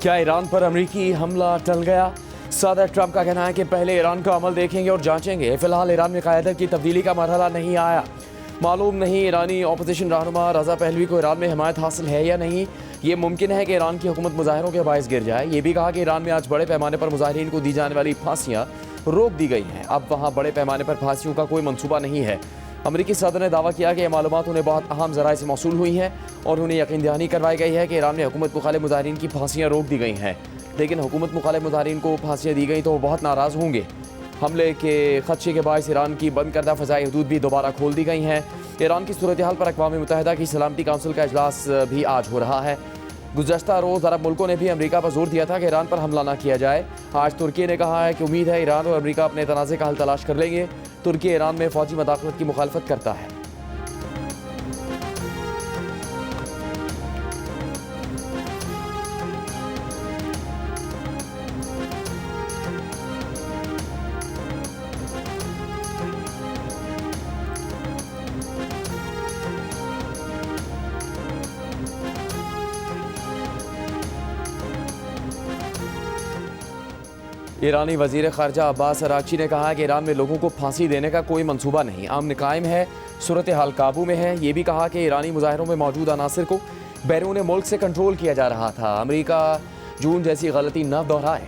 क्या ईरान पर अमेरिकी हमला टल गया? सदर ट्रंप का कहना है कि पहले ईरान का अमल देखेंगे और जांचेंगे। फिलहाल ईरान में क़यादत की तब्दीली का मरहला नहीं आया। मालूम नहीं ईरानी अपोजिशन रहनुमा रज़ा पहलवी को ईरान में हिमायत हासिल है या नहीं। ये मुमकिन है कि ईरान की हुकूमत मुजाहिरों के बायस गिर जाए। ये भी कहा कि ईरान में आज बड़े पैमाने पर मुजाहिरीन को दी जाने वाली फांसियाँ रोक दी गई हैं। अब वहाँ बड़े पैमाने पर फांसियों का कोई मनसूबा नहीं है। अमरीकी सदर ने दावा किया कि ये मालूमात उन्हें बहुत अहम ज़राए से मौसूल हुई हैं और उन्हें यकीन दहानी करवाई गई है कि ईरान में हुकूमत मुखालिफ मुजाहिरीन की फांसियाँ रोक दी गई हैं। लेकिन हुकूमत मुखालिफ मुजाहिरीन को फांसियाँ दी गई तो वो बहुत नाराज़ होंगे। हमले के खदशे के बायस ईरान की बंद करदा फ़ज़ाई हदूद भी दोबारा खोल दी गई हैं। ईरान की सूरत हाल पर अक़वाम मुत्तहिदा की सलामती काउंसिल का इजलास भी आज हो रहा है। गुज़श्ता रोज़ अरब मुल्कों ने भी अमरीका पर जोर दिया था कि ईरान पर हमला न किया जाए। आज तुर्की ने कहा है कि उम्मीद है ईरान और अमरीका अपने तनाज़े का हल तलाश कर लेंगे। तुर्की ईरान में फ़ौजी मदाखलत की मुखालफत करता है। ईरानी वज़ीर ख़ारजा अब्बास अराग़ची ने कहा है कि ईरान में लोगों को फांसी देने का कोई मंसूबा नहीं, अमन कायम है, सूरत हाल काबू में है। ये भी कहा कि ईरानी मुजाहिरों में मौजूद अनासर को बैरून मुल्क से कंट्रोल किया जा रहा था। अमरीका जून जैसी गलती न दोहराए,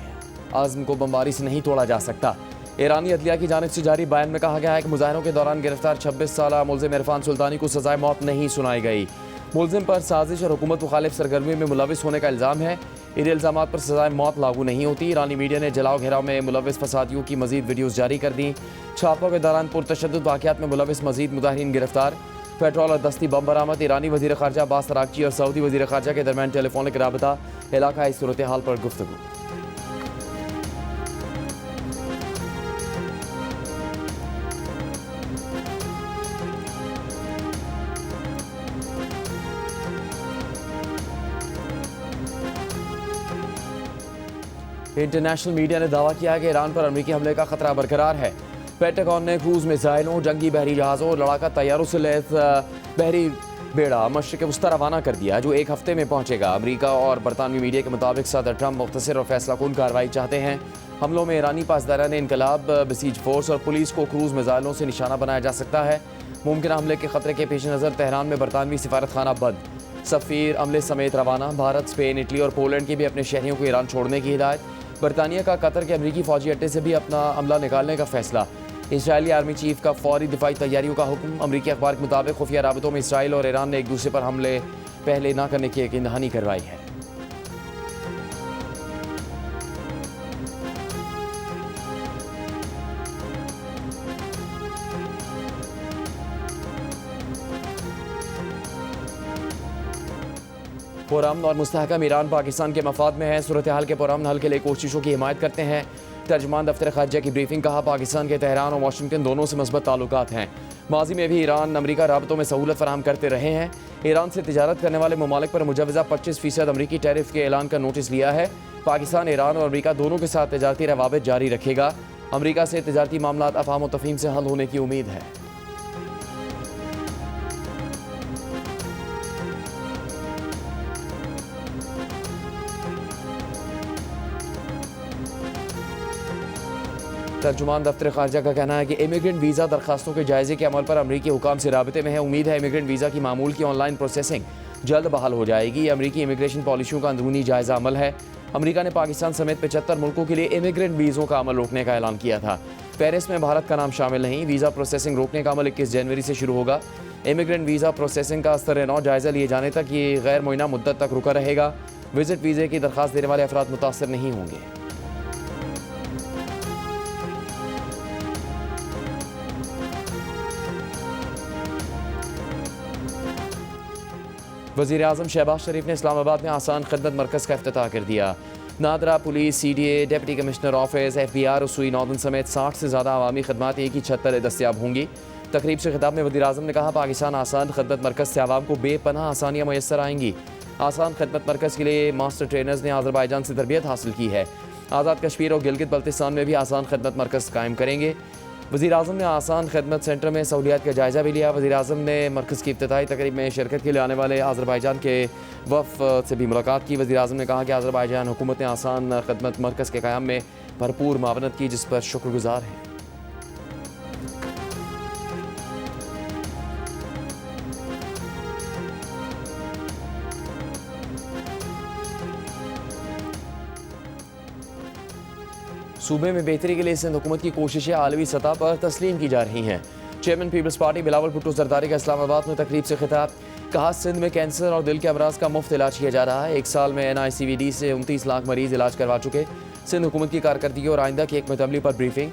आज़म को बमबारी से नहीं तोड़ा जा सकता। ईरानी अदलिया की जानिब से जारी बयान में कहा गया है कि मुजाहिरों के दौरान गिरफ्तार 26 साला मुल्ज़िम इरफान सुल्तानी को सज़ाए मौत नहीं सुनाई गई। मुल्ज़िम पर साजिश और हुकूमत मुखालिफ सरगर्मी में मुलविस होने का इल्ज़ाम है। इन इल्ज़ामात पर सज़ाए मौत लागू नहीं होती। ईरानी मीडिया ने जलाओ घेराव में मुलविस फसादियों की मज़ीद वीडियोज़ जारी कर दी। छापों के दौरान पुरतशद्दुद वाक़यात में मुलविस मज़ीद मुजाहिरीन गिरफ्तार। पेट्रोल और दस्ती बम बरामद। ईरानी वज़ीर ख़ारजा अब्बास अराग़ची और सऊदी वज़ीर ख़ारजा के दरमियान टेलीफोनिक राबता। इलाक़ाई सूरत हाल पर गुफ्तगू। इंटरनेशनल मीडिया ने दावा किया कि ईरान पर अमेरिकी हमले का खतरा बरकरार है। पेंटागन ने क्रूज मिसाइलों, जंगी बहरी जहाज़ों और लड़ाका तैयारों से लैस बहरी बेड़ा मशरिक़ वस्ता रवाना कर दिया, जो एक हफ्ते में पहुंचेगा। अमेरिका और बरतानवी मीडिया के मुताबिक सदर ट्रंप मुख्तसर और फैसलाकुन कार्रवाई चाहते हैं। हमलों में ईरानी पासदारान इनकलाब, बसीज फोर्स और पुलिस को क्रूज मिसाइलों से निशाना बनाया जा सकता है। मुमकिन हमले के खतरे के पेश नज़र तेहरान में बरतानवी सिफारत खाना बंद, सफ़ीर अमले समेत रवाना। भारत, स्पेन, इटली और पोलैंड के भी अपने शहरियों को ईरान छोड़ने की हिदायत। बरतानिया का कतर के अमरीकी फ़ौजी अड्डे से भी अपना अमला निकालने का फैसला। इजरायली आर्मी चीफ का फौरी दिफाई तैयारियों का हुक्म। अमरीकी अखबार के मुताबिक खुफिया राबतों में इसराइल और ईरान ने एक दूसरे पर हमले पहले न करने की यकीन दहानी करवाई है। पुरअमन और मुस्तहकम ईरान पाकिस्तान के मफाद में है। सूरत हाल के पुरअमन हल के लिए कोशिशों की हिमायत करते हैं। तर्जमान दफ्तर खारजा की ब्रीफिंग। कहा, पाकिस्तान के तेहरान और वाशिंगटन दोनों से मस्बत ताल्लुकात हैं। माजी में भी ईरान अमरीका राबतों में सहूलत फराहम करते रहे हैं। ईरान से तिजारत करने वाले ममालिक पर मुजवज़ा 25% अमरीकी टैरिफ के ऐलान का नोटिस लिया है। पाकिस्तान ईरान और अमरीका दोनों के साथ तिजारती रवाबित जारी रखेगा। अमरीका से तिजारती मामलात अफ़हाम व तफ़हीम से हल होने की उम्मीद है। तर्जुमान दफ्तर खारजा का कहना है कि इमिग्रेंट वीज़ा दरखास्तों के जायजे के अमल पर अमरीकी हुकाम से राबते में है। उम्मीद है इमिग्रेंट वीज़ा की मामूल की ऑनलाइन प्रोसेसिंग जल्द बहाल हो जाएगी। अमरीकी इमिग्रेशन पॉलिसियों का अंदरूनी जायजा अमल है। अमरीका ने पाकिस्तान समेत 75 मुल्कों के लिए इमिग्रेंट वीज़ों का अमल रोकने का ऐलान किया था। पेरिस में भारत का नाम शामिल नहीं। वीज़ा प्रोसेसिंग रोकने का अमल 21 जनवरी से शुरू होगा। इमिग्रेंट वीज़ा प्रोसेसिंग का स्तर 9 जायजा लिए जाने तक ये गैर मुअय्यना मुद्दत तक रुका रहेगा। विजिट वीज़े की दरख्वास्त देने वाले अफराद मुतासर नहीं होंगे। वज़ीर आज़म शहबाज शरीफ ने इस्लामाबाद में आसान खिदमत मरकज़ का इफ्तिताह कर दिया। NADRA police, CDA, deputy commissioner office, FBR और सुई नॉर्दन समेत 60 से ज़्यादा अवामी खदमात एक ही छत तले दस्तियाब होंगी। तकरीब से खिताब में वज़ीर आज़म ने कहा, पाकिस्तान आसान खिदमत मरकज़ से आवाम को बेपनाह आसानियाँ मैसर आएंगी। आसान खिदमत मरकज़ के लिए मास्टर ट्रेनर्स ने आज़रबाईजान से तरबियत हासिल की है। आज़ाद कश्मीर और गिलगित बल्तिस्तान में भी आसान खिदमत मरकज़ कायम करेंगे। वज़ीर-ए-आज़म ने आसान खिदमत सेंटर में सहूलियात का जायज़ा भी लिया। वज़ीर-ए-आज़म ने मरकज़ की इफ्तिताही तकरीब में शिरकत के लिए आने वाले आज़रबाईजान के वफ़द से भी मुलाकात की। वज़ीर-ए-आज़म ने कहा कि आज़रबाईजान हुकूमत ने आसान खिदमत मरकज़ के क़याम में भरपूर मावनत की, जिस पर शुक्रगुज़ार हैं। सूबे में बेहतरी के लिए सिंध हुकूमत की कोशिशें आलमी सतह पर तस्लीम की जा रही हैं। चेयरमैन पीपल्स पार्टी बिलावल भुट्टो जरदारी का इस्लामाबाद में तकरीब से खिताब। कहा, सिंध में कैंसर और दिल के अमराज का मुफ्त इलाज किया जा रहा है। एक साल में NICVD से 29 लाख मरीज इलाज करवा चुके। सिंध हुकूमत की कारकर्दगी और आइंदा की एक मतबली पर ब्रीफिंग।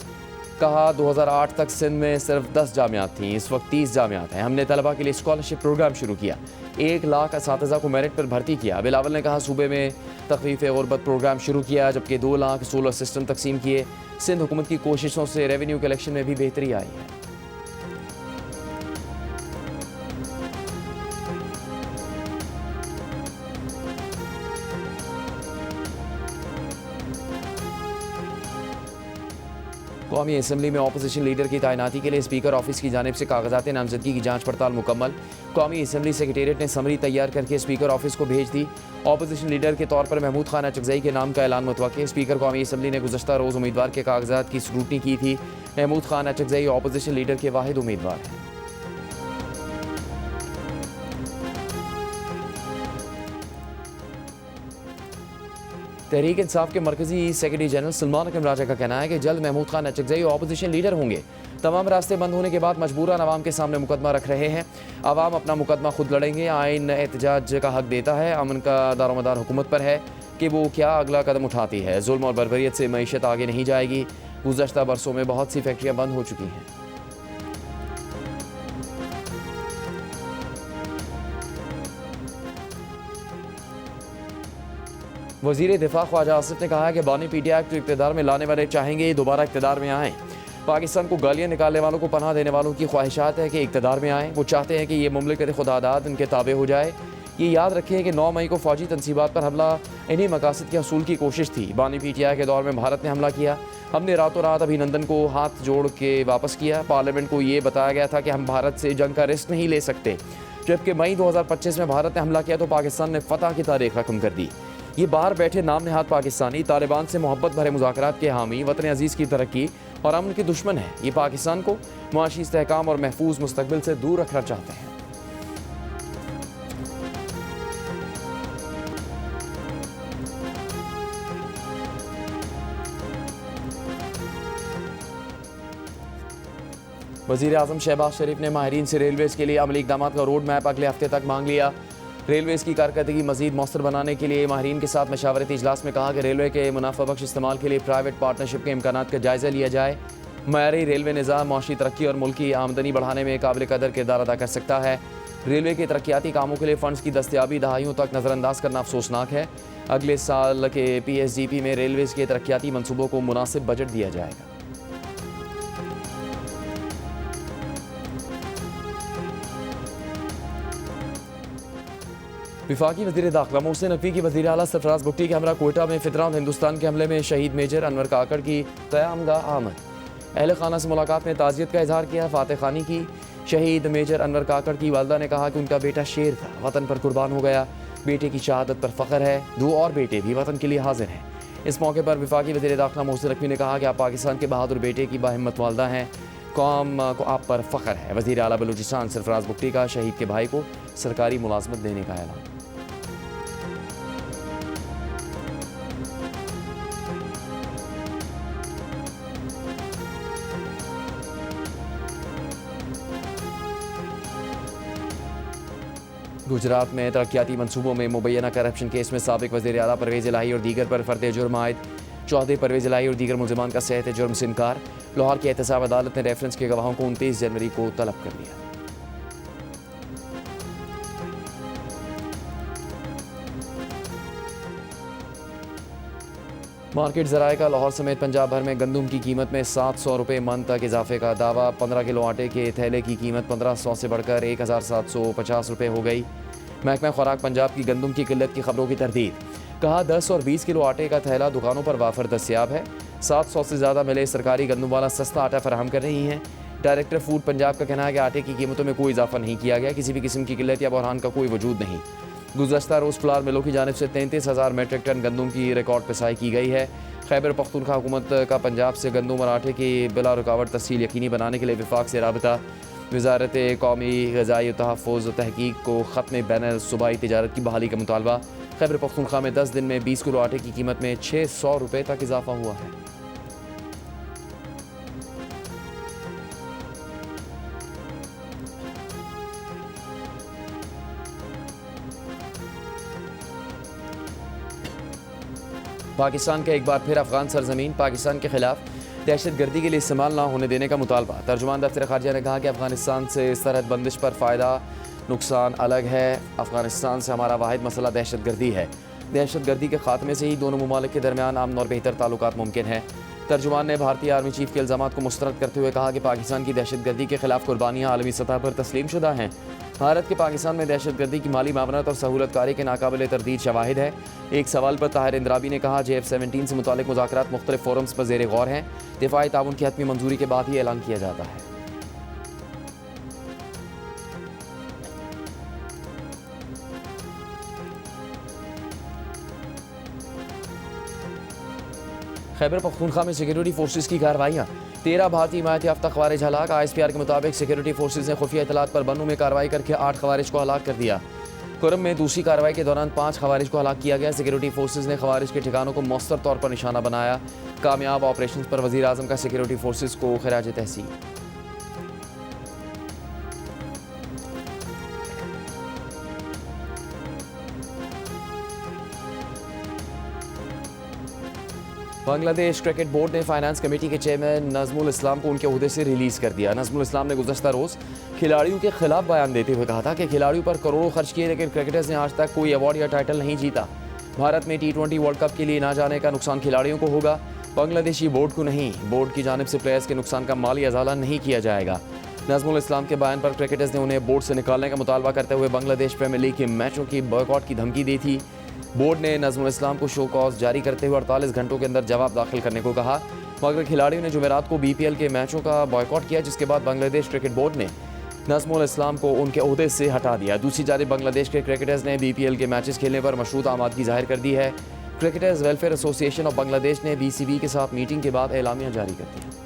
कहा, 2008 तक सिंध में सिर्फ 10 जामियात थीं, इस वक्त 30 जामियात हैं। हमने तलबा के लिए स्कॉलरशिप प्रोग्राम शुरू किया, 1 लाख असातिज़ा को मेरिट पर भर्ती किया। बिलावल ने कहा, सूबे में तखफीफ गुरबत प्रोग्राम शुरू किया, जबकि 2 लाख सोलर सिस्टम तकसीम किए। सिंध हुकूमत की कोशिशों से रेवेन्यू कलेक्शन में भी बेहतरी आई है। कौमी असम्बली में अपोजिशन लीडर की तैनाती के लिए स्पीकर ऑफिस की जानिब से कागजात नामजदगी की जांच पड़ताल मुकम्मल। कौमी असम्बली सेक्रेटेरिएट ने समरी तैयार करके स्पीकर ऑफिस को भेज दी। अपोजिशन लीडर के तौर पर महमूद खान अचकज़ई के नाम का ऐलान मुतवक्किल। स्पीकर कौमी असम्बली ने गुज़श्ता रोज़ उम्मीदवार के कागजात की स्क्रूटनी की थी। महमूद खान अचकज़ई अपोजिशन लीडर के वाहिद उम्मीदवार हैं। तहरीक इंसाफ के मरकजी सेक्रेटरी जनरल सलमान अकरम राजा का कहना है कि जल्द महमूद खान अचकज़ई अपोजिशन लीडर होंगे। तमाम रास्ते बंद होने के बाद मजबूरन आवाम के सामने मुकदमा रख रहे हैं। आवाम अपना मुकदमा खुद लड़ेंगे। आइन एहतजाज का हक देता है। अमन का दारोमदार हुकूमत पर है कि वो क्या अगला कदम उठाती है। जुल्म और बर्बरियत से मईशत आगे नहीं जाएगी। गुज़श्ता बरसों में बहुत सी फैक्ट्रियाँ बंद हो चुकी हैं। वज़ीर दिफा ख्वाजा आसिफ ने कहा है कि बानी PTI एक्ट इक़्तिदार में लाने वाले चाहेंगे दोबारा इक़्तिदार में आएँ। पाकिस्तान को गालियाँ निकालने वालों को पनाह देने वालों की ख्वाहिशात है कि इक़्तिदार में आएँ। वो चाहते हैं कि ये मुमलिकत खुदादाद इनके ताबे हो जाए। ये याद रखें कि 9 मई को फ़ौजी तनसीबात पर हमला इन्हीं मकासद के हसूल की कोशिश थी। बानी PTI के दौर में भारत ने हमला किया। हमने रातों रात अभिनंदन को हाथ जोड़ के वापस किया। पार्लियामेंट को ये बताया गया था कि हम भारत से जंग का रिस्क नहीं ले सकते। जबकि मई 2025 में भारत ने हमला किया तो पाकिस्तान ने फ़तह की तारीख रकम कर दी। ये बाहर बैठे नाम नहाद पाकिस्तानी तालिबान से मोहब्बत भरे मुज़ाकरात के हामी, वतन अजीज़ की तरक्की और अमन के दुश्मन हैं। ये पाकिस्तान को मुआशी इस्तेहकाम और महफूज मुस्तकबिल से दूर रखना चाहते हैं। वज़ीर-ए-आज़म शहबाज शरीफ ने माहिरीन से रेलवेज़ के लिए अमली इक़दाम का रोड मैप अगले हफ्ते तक मांग लिया। रेलवेज़ की कारकर्दगी मज़ीद मौसर बनाने के लिए माहिरीन के साथ मशावरती इजलास में कहा कि रेलवे के मुनाफा बख्श इस्तेमाल के लिए प्राइवेट पार्टनरशिप के इम्कानात का जायज़ा लिया जाए। मयारी रेलवे निज़ाम माशी तरक्की और मुल्की आमदनी बढ़ाने में काबिल कदर किरदार अदा कर सकता है। रेलवे के तरक्याती कामों के लिए फ़ंड्स की दस्तियाबी दहाइयों तक नज़रअंदाज करना अफसोसनाक है। अगले साल के PSGP में रेलवेज़ के तरक्याती मनसूबों को मुनासिब बजट दिया जाएगा। विफाकी वज़ीर दाखिला मोहसिन नकवी की वज़ीर आला सरफराज भुट्टी के हमरा कोयटा में फितरान हिंदुस्तान के हमले में शहीद मेजर अनवर काकड़ की क़यामगाह आमद। अहल खाना से मुलाकात में ताज़ियत का इजहार किया। फातह खानी की। शहीद मेजर अनवर काकड़ की वालदा ने कहा कि उनका बेटा शेर था, वतन पर कुर्बान हो गया। बेटे की शहादत पर फ़ख्र है। 2 और बेटे भी वतन के लिए हाजिर हैं। इस मौके पर विफाकी वज़ीर दाखिला मोहसिन नकवी ने कहा कि आप पाकिस्तान के बहादुर बेटे की बाहिम्मत वालदा हैं। कौम को आप पर फ़ख्र है। वज़ीर आला बलूचिस्तान सरफराज भुट्टी का शहीद के भाई को सरकारी मुलाजमत देने का ऐलान। गुजरात में तरक्याती मनसूबों में मुबैना करप्शन केस में साबिक वज़ीर आला परवेज़ इलाही और दीगर पर फ़र्द जुर्म आयद। चौधरी परवेज़ इलाही और दीगर मुलज़मान का सेहत जुर्म से इनकार। लाहौर की एहतसाब अदालत ने रेफरेंस के गवाहों को 29 जनवरी को तलब कर लिया। मार्केट ज़राए का लाहौर समेत पंजाब भर में गंदम की कीमत में 700 रुपये मन तक इजाफे का दावा। 15 किलो आटे के थैले की कीमत 1500 से बढ़कर 1750 रुपये हो गई। महकमा खुराक पंजाब की गंदम की किल्लत की खबरों की तरदीद। कहा, 10 और 20 किलो आटे का थैला दुकानों पर वाफर दस्तियाब है। 700 से ज़्यादा मिलें सरकारी गंदम वाला सस्ता आटा फराहम कर रही हैं। डायरेक्टर फूड पंजाब का कहना है कि आटे की कीमतों में कोई इजाफा नहीं किया गया, किसी भी किस्म की किल्लत या बहरान का कोई वजूद नहीं। गुज़श्ता रोज़ फ्लार मिलों की जानिब से 33,000 मेट्रिक टन गंदम की रिकॉर्ड पिसाई की गई है। खैबर पख्तूनख्वा हुकूमत का पंजाब से गंदम और आटे की बिला रुकावट तस्सील यकीनी बनाने के लिए विफाक से राबता। वज़ारत कौमी ग़िज़ाई तहफ़्फ़ुज़ व तहक़ीक़ को ख़त्म बैन सूबाई तिजारत की बहाली का मुतालबा। खैबर पख्तूनख्वा में 10 दिन में 20 किलो आटे की कीमत में 600 रुपये तक इजाफा हुआ है। पाकिस्तान का एक बार फिर अफगान सरजमीन पाकिस्तान के खिलाफ दहशत गर्दी के लिए इस्तेमाल ना होने देने का मुतालबा। तर्जुमान दफ्तर खारजा ने कहा कि अफगानिस्तान से इस तरह बंदिश पर फ़ायदा नुकसान अलग है। अफगानिस्तान से हमारा वाहिद मसला दहशत गर्दी है। दहशत गर्दी के खात्मे से ही दोनों ममालिक के दरमियान अमन और बेहतर ताल्लुकात मुमकिन है। तर्जुमान ने भारतीय आर्मी चीफ के इल्ज़ामात को मुस्तरद करते हुए कहा कि पाकिस्तान की दहशत गर्दी के खिलाफ कुर्बानियाँ आलमी सतह पर तस्लीम शुदा हैं। भारत के पाकिस्तान में दहशत गर्दी की माली मामनत और सहूलतकारी के नाकाबिल तरदीद शवाहिद है। एक सवाल पर ताहिर इंद्राबी ने कहा JF-17 से मुतालिक मुज़ाकरात मुख्तलिफ फोरम्स पर ज़ेर गौर हैं। दिफाई ताउन की हतमी मंजूरी के बाद ही ऐलान किया जाता है। खैबर पख्तूनख्वा में सिक्योरिटी फोर्सेज की कार्रवाइयाँ। 13 भारतीय हिमायत याफ्ता खवारिज हलाक। ISPR के मुताबिक सिक्योरिटी फोर्सेज ने खुफिया इतलात पर बन्नू में कार्रवाई करके 8 खवारिज को हलाक कर दिया। कुरम में दूसरी कार्रवाई के दौरान 5 खवारिज को हलाक किया गया। सिक्योरिटी फोर्सेज ने खवारिज के ठिकानों को मौसर तौर पर निशाना बनाया। कामयाब ऑपरेशन पर वज़ीर आज़म का सिक्योरिटी फोर्सेज को खिराज तहसीन। बांग्लादेश क्रिकेट बोर्ड ने फाइनेंस कमेटी के चेयरमैन नजमुल इस्लाम को उनके ओहदे से रिलीज़ कर दिया। नजमुल इस्लाम ने गुज़श्ता रोज़ खिलाड़ियों के खिलाफ बयान देते हुए कहा था कि खिलाड़ियों पर करोड़ों खर्च किए लेकिन क्रिकेटर्स ने आज तक कोई अवार्ड या टाइटल नहीं जीता। भारत में T20 वर्ल्ड कप के लिए ना जाने का नुकसान खिलाड़ियों को होगा, बांग्लादेशी बोर्ड को नहीं। बोर्ड की जानिब से प्लेयर्स के नुकसान का माली अजाला नहीं किया जाएगा। नजमुल इस्लाम के बयान पर क्रिकेटर्स ने उन्हें बोर्ड से निकालने का मुतालबा करते हुए बांग्लादेश प्रीमियर लीग के मैचों की बॉयकॉट की धमकी दी थी। बोर्ड ने नजमुल इस्लाम को शो कॉज जारी करते हुए 48 घंटों के अंदर जवाब दाखिल करने को कहा, मगर खिलाड़ियों ने जुमेरात को BPL के मैचों का बॉयकॉट किया, जिसके बाद बांग्लादेश क्रिकेट बोर्ड ने नजमुल इस्लाम को उनके ओहदे से हटा दिया। दूसरी जानिब बांग्लादेश के क्रिकेटर्स ने BPL के मैचेस खेलने पर मशरूत आमादगी जाहिर कर दी है। Cricketers welfare association of Bangladesh ने BCB के साथ मीटिंग के बाद एलामिया जारी कर दिया।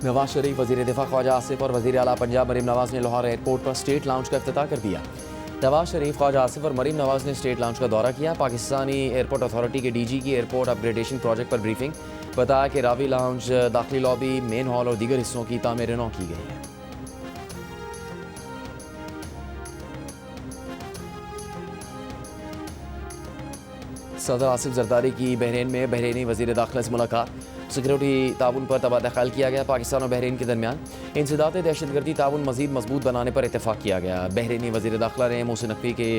नवाज शरीफ, वज़ीर दिफा ख्वाजा आसिफ और वज़ीर आला पंजाब मरीम नवाज ने लाहौर एयरपोर्ट पर स्टेट लाउंज का इफ्तिताह कर दिया। नवाज शरीफ, ख्वाजा आसिफ और मरीम नवाज ने स्टेट लाउंज का दौरा किया। पाकिस्तानी एयरपोर्ट अथॉरिटी के DG की एयरपोर्ट अपग्रेडेशन प्रोजेक्ट पर ब्रीफिंग। बताया कि रावी लाउंज, दाखिली लॉबी, मेन हॉल और दीगर हिस्सों की तामीर नौ की गई है। सदर आसिफ जरदारी की बहरीन में बहरीनी वज़ीर दाखिला से मुलाकात। सिक्योरिटी ताउन पर तबादला ख्याल किया गया। पाकिस्तान और बहरीन के दरमियान इंसदाद दहशतगर्दी ताउन मज़ीद मजबूत बनाने पर इतफाक़ किया गया। बहरीनी वज़ीर दाखिला ने मोहसिन नकवी के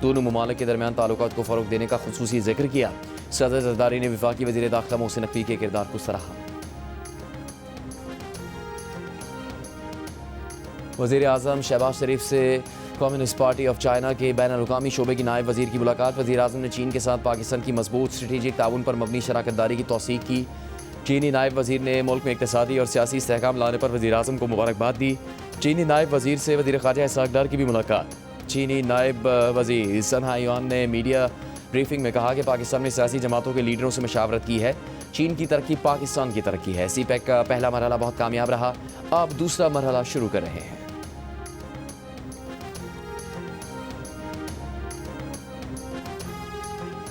दोनों ममालिक के दरमियान ताल्लुकात को फ़रोग़ देने का खुसूसी जिक्र किया। सदर जरदारी ने वफाकी वज़ीर दाखिला मोहसिन नकवी के किरदार को सराहा। वज़ीर आज़म शहबाज शरीफ से कम्युनिस्ट पार्टी ऑफ चाइना के बैन-उल-अक़वामी शोबे की नायब वज़ीर की मुलाकात। वज़ीर आज़म ने चीन के साथ पाकिस्तान की मजबूत स्ट्रेटेजिक ताउन पर मबनी शराकत दारी की तौसीक़ की। चीनी नायब वज़ीर ने मुल्क में इक़्तिसादी और सियासी इस्तेहकाम लाने पर वज़ीर आज़म को मुबारकबाद दी। चीनी नायब वज़ीर से वज़ीर ख़ारजा इसहाक़ डार की भी मुलाकात। चीनी नायब वज़ीर सन हायुआन ने मीडिया ब्रीफिंग में कहा कि पाकिस्तान में सियासी जमातों के लीडरों से मशावरत की है। चीन की तरक्की पाकिस्तान की तरक्की है। CPEC का पहला मरहला बहुत कामयाब रहा, अब दूसरा मरहला शुरू कर रहे हैं।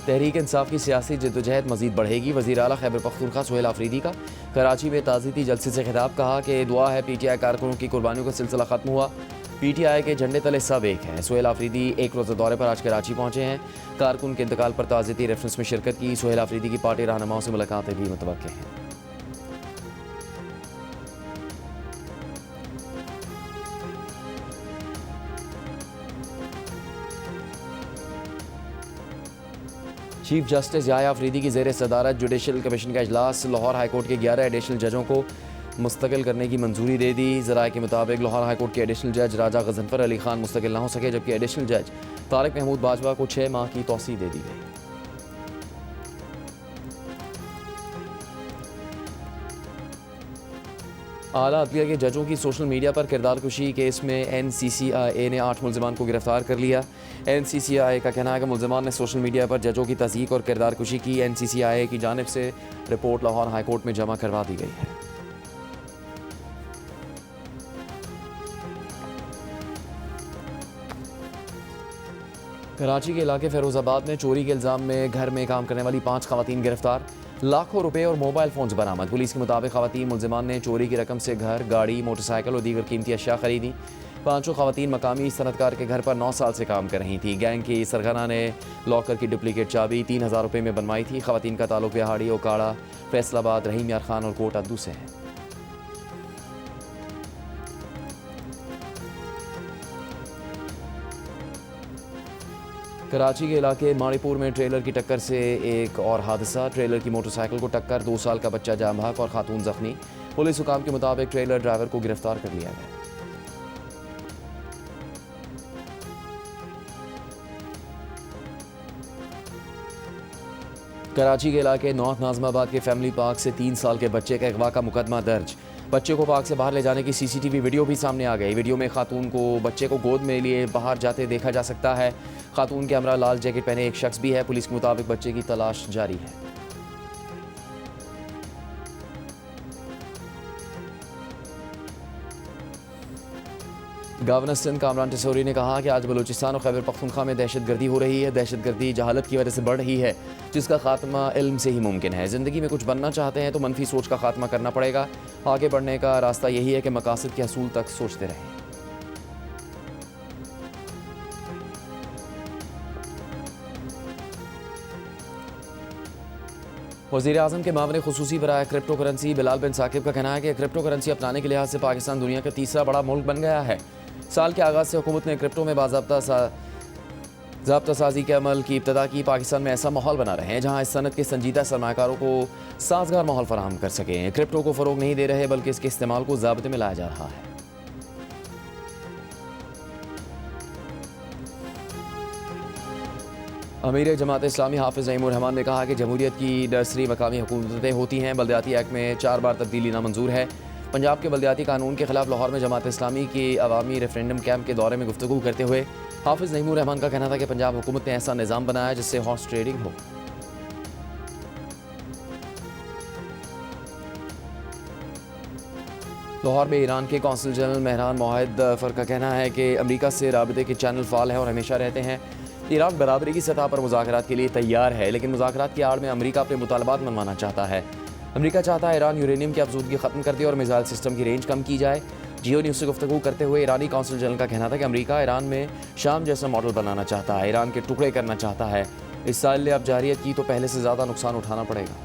तहरीक इंसाफ की सियासी जद्दोजहद मजीद बढ़ेगी। वज़ीर आला खैबर पख्तूनख्वा सुहेल आफरीदी का कराची में ताज़ीती जलसे से खिताब। कहा कि दुआ है PTI कारकुनों की कुर्बानियों का सिलसिला ख़त्म हुआ। पीटीआई के झंडे तले सब एक हैं। सुहेल आफरीदी एक रोज़ा दौरे पर आज कराची पहुंचे हैं। कारकुन के इंतकाल पर ताज़ियती रेफरेंस में शिरकत की। सुहेल आफरीदी की पार्टी रहनुमाओं से मुलाकातें भी मुतवक्किल हैं। चीफ जस्टिस याह्या अफरीदी की ज़ेर सदारत जुडिशल कमीशन का इजलास। लाहौर हाईकोर्ट के 11 एडिशनल जजों को मुस्तकिल करने की मंजूरी दे दी। ज़राए के मुताबिक लाहौर हाईकोर्ट के एडिशनल जज राजा गजनफर अली खान मुस्तकिल ना हो सके, जबकि एडिशनल जज तारिक महमूद बाजवा को 6 माह की तौसीह दे दी गई। आला अदलिया के जजों की सोशल मीडिया पर किरदार कुशी केस में NCCI ने 8 मुलजमान को गिरफ्तार कर लिया। NCCI का कहना है कि मुलजमान ने सोशल मीडिया पर जजों की तज़यीक़ और किरदार कुशी की। NCCI की जानिब से रिपोर्ट लाहौर हाईकोर्ट में जमा करवा दी गई है। कराची के इलाके फ़ैरोज़ाबाद में चोरी के इल्ज़ाम में घर में काम करने वाली 5 ख़वातीन गिरफ्तार। लाखों रुपए और मोबाइल फ़ोन्स बरामद। पुलिस के मुताबिक ख़वातीन मुलज़मान ने चोरी की रकम से घर, गाड़ी, मोटरसाइकिल और दीगर कीमती अशिया खरीदी। 5 ख़वातीन मकामी सनतकार के घर पर 9 साल से काम कर रही थी। गैंग की सरगना ने लॉकर की डुप्लीकेट चाबी 3000 रुपये में बनवाई थी। ख़वातीन का ताल्लुक बिहाड़ी, ओकाड़ा, फैसलाबाद, रहीम यार खान और कोट अद्दू से है। कराची के इलाके माड़ीपुर में ट्रेलर की टक्कर से एक और हादसा। ट्रेलर की मोटरसाइकिल को टक्कर, 2 साल का बच्चा जाम बहक और खातून जख्मी। पुलिस हुकाम के मुताबिक ट्रेलर ड्राइवर को गिरफ्तार कर लिया गया। कराची के इलाके नॉर्थ नाज़िमाबाद के फैमिली पार्क से 3 साल के बच्चे का अगवा का मुकदमा दर्ज। बच्चे को पार्क से बाहर ले जाने की CCTV वीडियो भी सामने आ गई। वीडियो में खातून को बच्चे को गोद में लिए बाहर जाते देखा जा सकता है। खातून के हमरा लाल जैकेट पहने एक शख्स भी है। पुलिस के मुताबिक बच्चे की तलाश जारी है। गवर्नर सिंध कामरान टिसौरी ने कहा कि आज बलूचिस्तान और खैबर पख्तूनख्वा में दहशतगर्दी हो रही है। दहशतगर्दी जहालत की वजह से बढ़ रही है, जिसका खात्मा इल्म से ही मुमकिन है। ज़िंदगी में कुछ बनना चाहते हैं तो मनफी सोच का खात्मा करना पड़ेगा। आगे बढ़ने का रास्ता यही है कि मकासद के हसूल तक सोचते रहें। वज़ीर-ए-आज़म के मामले खुसूसी बराए क्रिप्टो करेंसी बिलाल बिन साकिब का कहना है कि क्रिप्टो करेंसी अपनाने के लिहाज से पाकिस्तान दुनिया का तीसरा बड़ा मुल्क बन गया है। साल के आगाज़ से हुकूमत ने क्रिप्टो में ज़ाब्ता साजी के अमल की इब्तदा की। पाकिस्तान में ऐसा माहौल बना रहे हैं जहाँ इस सनत के संजीदा सरमाकारों को साजगार माहौल फराहम कर सकें। क्रिप्टो को फ़रोग नहीं दे रहे बल्कि इसके इस्तेमाल को ज़ाब्ते में लाया जा रहा है। अमीर जमात इस्लामी हाफिज़ नईमुर रहमान ने कहा कि जमहूरियत की नर्सरी मकामी हुकूमतें होती हैं। बल्दियाती एक्ट में 4 बार तब्दीली नामंजूर है। पंजाब के बल्दियाती कानून के खिलाफ लाहौर में जमात इस्लामी के अवामी रेफरेंडम कैंप के दौरे में गुफ्तगू करते हुए हाफिज़ नईमुर रहमान का कहना था कि पंजाब हुकूमत ने ऐसा निज़ाम बनाया जिससे हॉर्स ट्रेडिंग हो। लाहौर में ईरान के कौंसल जनरल मेहरान मोहिद फर का कहना है कि अमरीका से राबते के चैनल फाल हैं और हमेशा रहते हैं। ईरान बराबरी की सतह पर मुज़ाकरात के लिए तैयार है, लेकिन मुज़ाकरात की आड़ में अमरीका अपने मुतालबात मनवाना चाहता है। अमरीका चाहता है ईरान यूरेनियम की अफजूदगी ख़त्म कर दे और मिसाइल सिस्टम की रेंज कम की जाए। जियो न्यूज़ से गुफ्तगू करते हुए ईरानी कौंसल जनरल का कहना था कि अमरीका ईरान में शाम जैसा मॉडल बनाना चाहता है, ईरान के टुकड़े करना चाहता है। इस साल अब जारियत की तो पहले से ज़्यादा नुकसान उठाना पड़ेगा।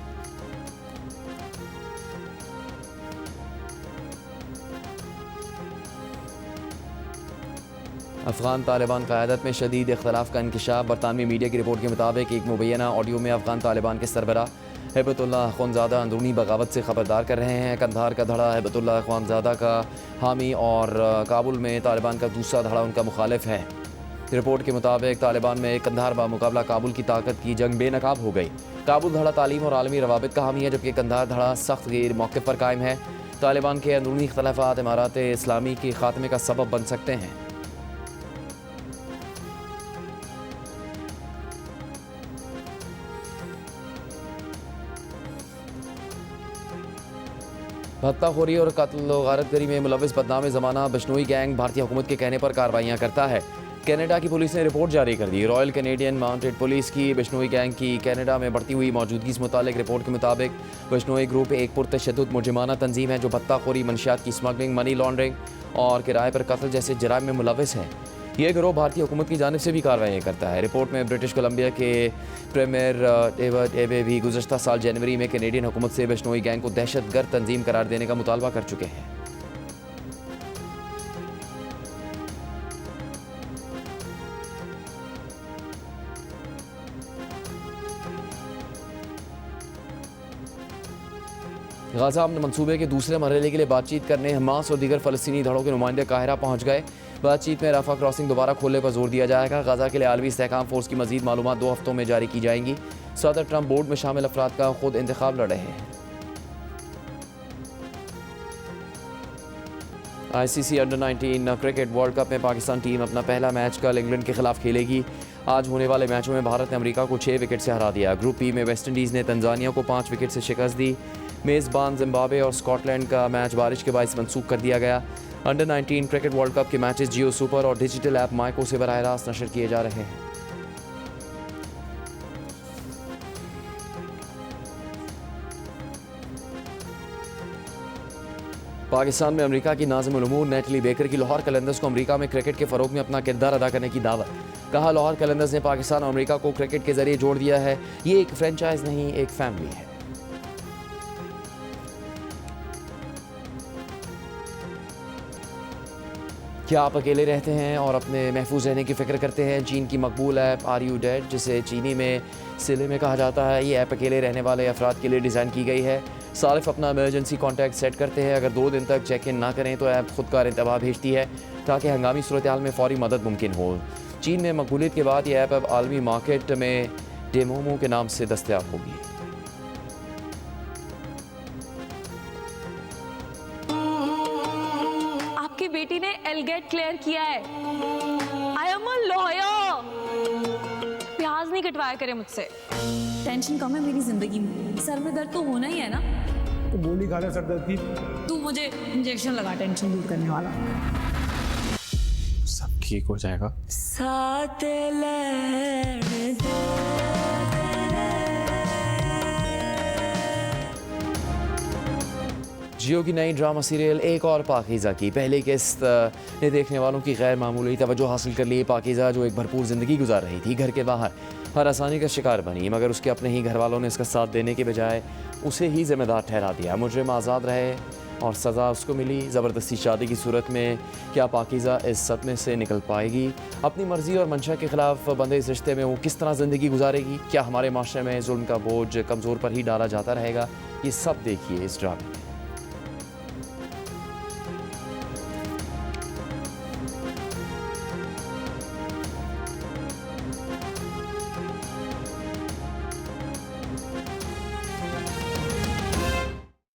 अफ़गान तालिबान क़यादत में शदीद इख्तलाफ का इंकशाफ। बरतानवी मीडिया की रिपोर्ट के मुताबिक एक मुबैना ऑडियो में अफ़गान तालिबान के सरबराह हिबतुल्लाह अख़ुंज़ादा अंदरूनी बगावत से ख़बरदार कर रहे हैं। कंधार का धड़ा हिबतुल्लाह अख़ुंज़ादा का हामी और काबुल में तालिबान का दूसरा धड़ा उनका मुखालिफ है। रिपोर्ट के मुताबिक तालिबान में कंधार बामुकाबला काबुल की ताकत की जंग बेनकाब हो गई। काबुल धड़ा तालीम और आलमी रवाबित का हामी है, जबकि कंधार धड़ा सख्त गैर मौक़िफ़ पर कायम है। तालिबान के अंदरूनी इख्तलाफ़ात इमारात इस्लामी के ख़ात्मे का सबब बन सकते हैं। भत्ताखोरी और कत्ल व गारतगरी में मुलविस बदनाम ज़माना बिश्नोई गैंग भारतीय हुकूमत के कहने पर कार्रवाइयाँ करता है। कनाडा की पुलिस ने रिपोर्ट जारी कर दी। रॉयल कैनेडियन माउंटेड पुलिस की बिश्नोई गैंग की कनाडा में बढ़ती हुई मौजूदगी से मुतालिक रिपोर्ट के मुताबिक बिश्नोई ग्रुप एक पुरतशद्दुद मुजरिमाना तंजीम है जो भत्ताखोरी, मंशियात की स्मगलिंग, मनी लॉन्ड्रिंग और किराए पर कत्ल जैसे जराइम में मुलविस है। ये गिरोह भारतीय हुकूमत की जानिब से भी कार्रवाई करता है। रिपोर्ट में ब्रिटिश कोलंबिया के प्रीमियर डेविड एबे भी गुज़श्ता साल जनवरी में कैनेडियन हुकूमत से बिश्नोई गैंग को दहशतगर्द तंजीम करार देने का मुतालबा कर चुके हैं। गाज़ा अमन मंसूबे के दूसरे मरहले के लिए बातचीत करने हमास और दीगर फ़लस्तीनी धड़ों के नुमाइंदे काहिरा पहुँच गए। बातचीत में राफा क्रॉसिंग दोबारा खोलने पर जोर दिया जाएगा। गाज़ा के लिए आलमी इस्तेहकाम फोर्स की मजीद मालूमात 2 हफ्तों में जारी की जाएंगी। सदर ट्रंप बोर्ड में शामिल अफराद का खुद इंतखाब लड़ रहे हैं। ICC under 19 cricket world cup में पाकिस्तान टीम अपना पहला मैच कल इंग्लैंड के खिलाफ खेलेगी। आज होने वाले मैचों में भारत ने अमेरिका को 6 विकेट से हरा दिया। ग्रुप ई में वेस्ट इंडीज़ ने तंजानिया को 5 विकेट से शिकस्त दी। मेज़बान जिम्बाब्वे और स्कॉटलैंड का मैच बारिश के बायस मनसूख कर दिया गया। अंडर 19 क्रिकेट वर्ल्ड कप के मैचेस जियो सुपर और डिजिटल ऐप माइको से बराह रास्त नशर किए जा रहे हैं। पाकिस्तान में अमेरिका की नाज़िम उल उमूर नेटली बेकर की लाहौर कलंदर्स को अमेरिका में क्रिकेट के फ़रोग में अपना किरदार अदा करने की दावत। कहा, लाहौर कलंदर्स ने पाकिस्तान और अमेरिका को क्रिकेट के जरिए जोड़ दिया है। ये एक फ्रेंचाइज नहीं, एक फैमिली है। क्या आप अकेले रहते हैं और अपने महफूज रहने की फ़िक्र करते हैं? चीन की मकबूल ऐप आर यू डेड, जिसे चीनी में सिले में कहा जाता है, ये ऐप अकेले रहने वाले अफराद के लिए डिज़ाइन की गई है। सारिफ अपना इमरजेंसी कॉन्टैक्ट सेट करते हैं। अगर 2 दिन तक चेक इन ना करें तो ऐप खुद का इंतबाह भेजती है ताकि हंगामी सूरत हाल में फ़ौरी मदद मुमकिन हो। चीन में मकबूलियत के बाद ये ऐप अब आलमी मार्केट में डेमोमो के नाम से दस्तयाब होगी। आपकी बेटी ने एलगेट क्लियर किया है। I am a lawyer. प्याज नहीं कटवाया करे मुझसे। टेंशन कम है मेरी जिंदगी में। सर में दर्द तो होना ही है ना। तो गोली खा ले सर दर्द की। तू मुझे इंजेक्शन लगा टेंशन दूर करने वाला। सब ठीक हो जाएगा। साथ लड़ दे। जियो की नई ड्रामा सीरियल एक और पाकीज़ा की पहली किस्त ने देखने वालों की गैर मामूली तवज्जो हासिल कर ली। पाकीज़ा जो एक भरपूर ज़िंदगी गुजार रही थी, घर के बाहर हर आसानी का शिकार बनी, मगर उसके अपने ही घर वालों ने इसका साथ देने के बजाय उसे ही जिम्मेदार ठहरा दिया। मुजरिम आज़ाद रहे और सज़ा उसको मिली। ज़बरदस्ती शादी की सूरत में क्या पाकीज़ा इस सदमे से निकल पाएगी? अपनी मर्ज़ी और मंशा के ख़िलाफ़ बंधे इस रिश्ते में वो किस तरह ज़िंदगी गुजारेगी? क्या हमारे माशरे में जुल्म का बोझ कमज़ोर पर ही डाला जाता रहेगा? ये सब देखिए इस ड्रामे में।